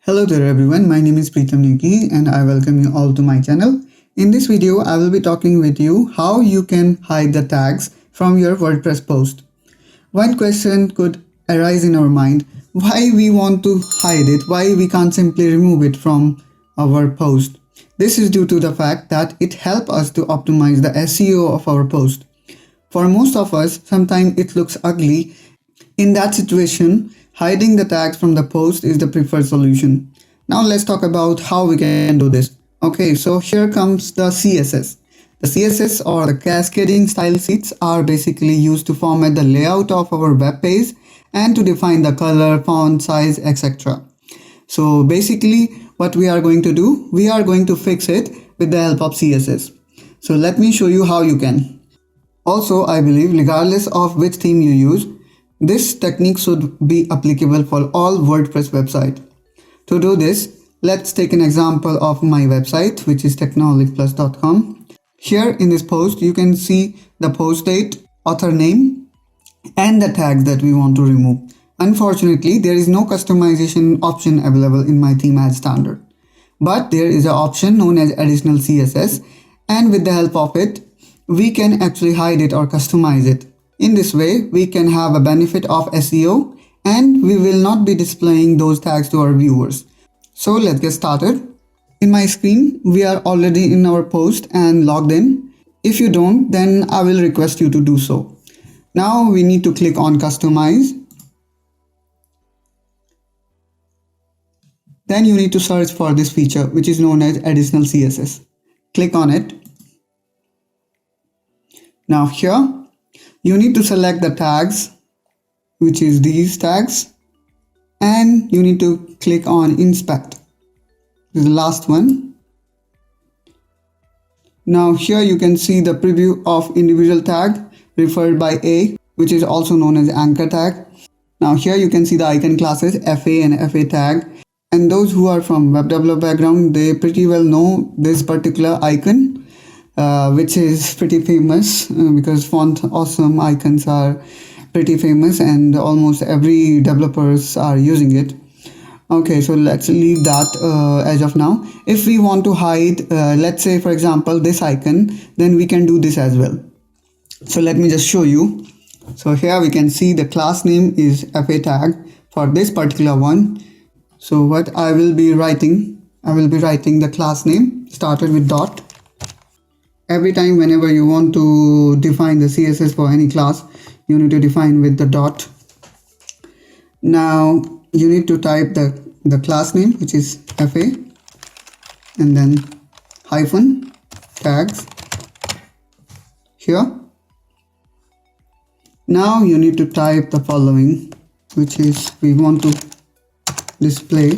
Hello there everyone, my name is Preetham Negi and I welcome you all to my channel. In this video, I will be talking with you how you can hide the tags from your WordPress post. One question could arise in our mind, why we want to hide it, why we can't simply remove it from our post. This is due to the fact that it helps us to optimize the SEO of our post. For most of us, sometimes it looks ugly. In that situation, hiding the tags from the post is the preferred solution. Now let's talk about how we can do this. Okay, so here comes the CSS. The CSS or the cascading style sheets are basically used to format the layout of our web page and to define the color, font size, etc. So basically what we are going to do, we are going to fix it with the help of CSS. So let me show you how you can. Also, I believe regardless of which theme you use, this technique should be applicable for all WordPress websites. To do this, let's take an example of my website, which is technologyplus.com. Here in this post, you can see the post date, author name, and the tags that we want to remove. Unfortunately, there is no customization option available in my theme as standard. But there is an option known as additional CSS, and with the help of it, we can actually hide it or customize it. In this way, we can have a benefit of SEO and we will not be displaying those tags to our viewers. So let's get started. In my screen, we are already in our post and logged in. If you don't, then I will request you to do so. Now we need to click on customize. Then you need to search for this feature, which is known as additional CSS. Click on it. Now here, you need to select the tags, which is these tags, and you need to click on inspect. This is the last one. Now here you can see the preview of individual tag referred by A, which is also known as anchor tag. Now here you can see the icon classes FA and FA tag, and those who are from web developer background, they pretty well know this particular icon. Which is pretty famous because font awesome icons are pretty famous and almost every developers are using it. Okay, so let's leave that as of now. If we want to hide, let's say for example this icon, then we can do this as well. So let me just show you. So here we can see the class name is FA tag for this particular one. So what I will be writing the class name started with dot. Every time whenever you want to define the CSS for any class, you need to define with the dot. Now you need to type the class name, which is FA, and then hyphen tags here. Now you need to type the following, which is we want to display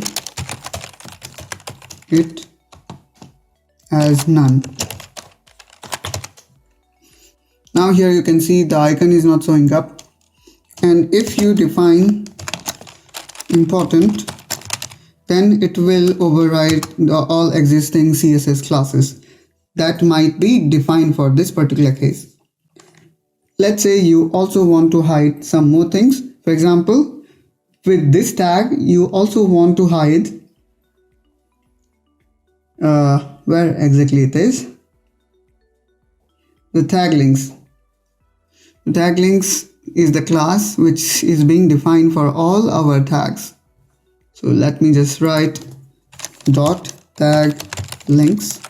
it as none. Now here you can see the icon is not showing up, and if you define important, then it will override all existing CSS classes that might be defined for this particular case. Let's say you also want to hide some more things. For example, with this tag you also want to hide where exactly it is, the tag links. Tag links is the class which is being defined for all our tags. So let me just write dot tag links.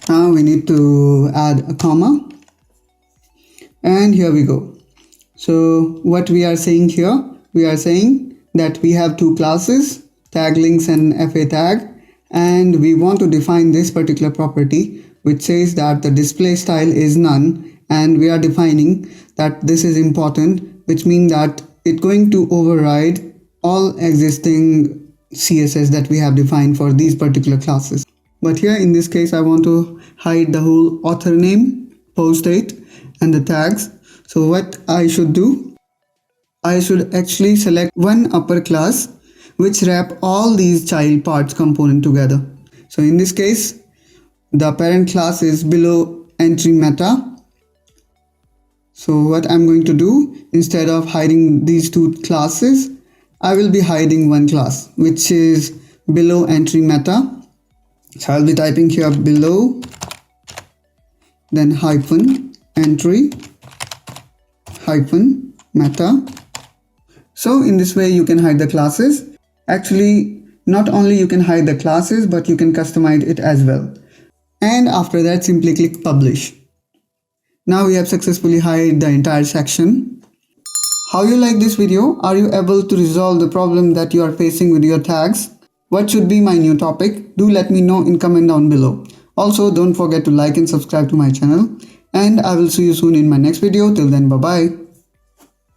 Now we need to add a comma, and here we go. So what we are saying here, we are saying that we have two classes, tag links and FA tag, and we want to define this particular property which says that the display style is none, and we are defining that this is important, which means that it's going to override all existing CSS that we have defined for these particular classes. But here in this case I want to hide the whole author name, post date, and the tags. So what I should do, I should actually select one upper class which wrap all these child parts component together. So in this case, the parent class is below entry meta. So what I'm going to do, instead of hiding these two classes, I will be hiding one class which is below entry meta. So I'll be typing here below, then hyphen entry hyphen meta. So in this way you can hide the classes. Actually, not only you can hide the classes, but you can customize it as well. And after that, simply click publish. Now we have successfully hid the entire section. How you like this video? Are you able to resolve the problem that you are facing with your tags? What should be my new topic? Do let me know in comment down below. Also, don't forget to like and subscribe to my channel. And I will see you soon in my next video. Till then, bye bye.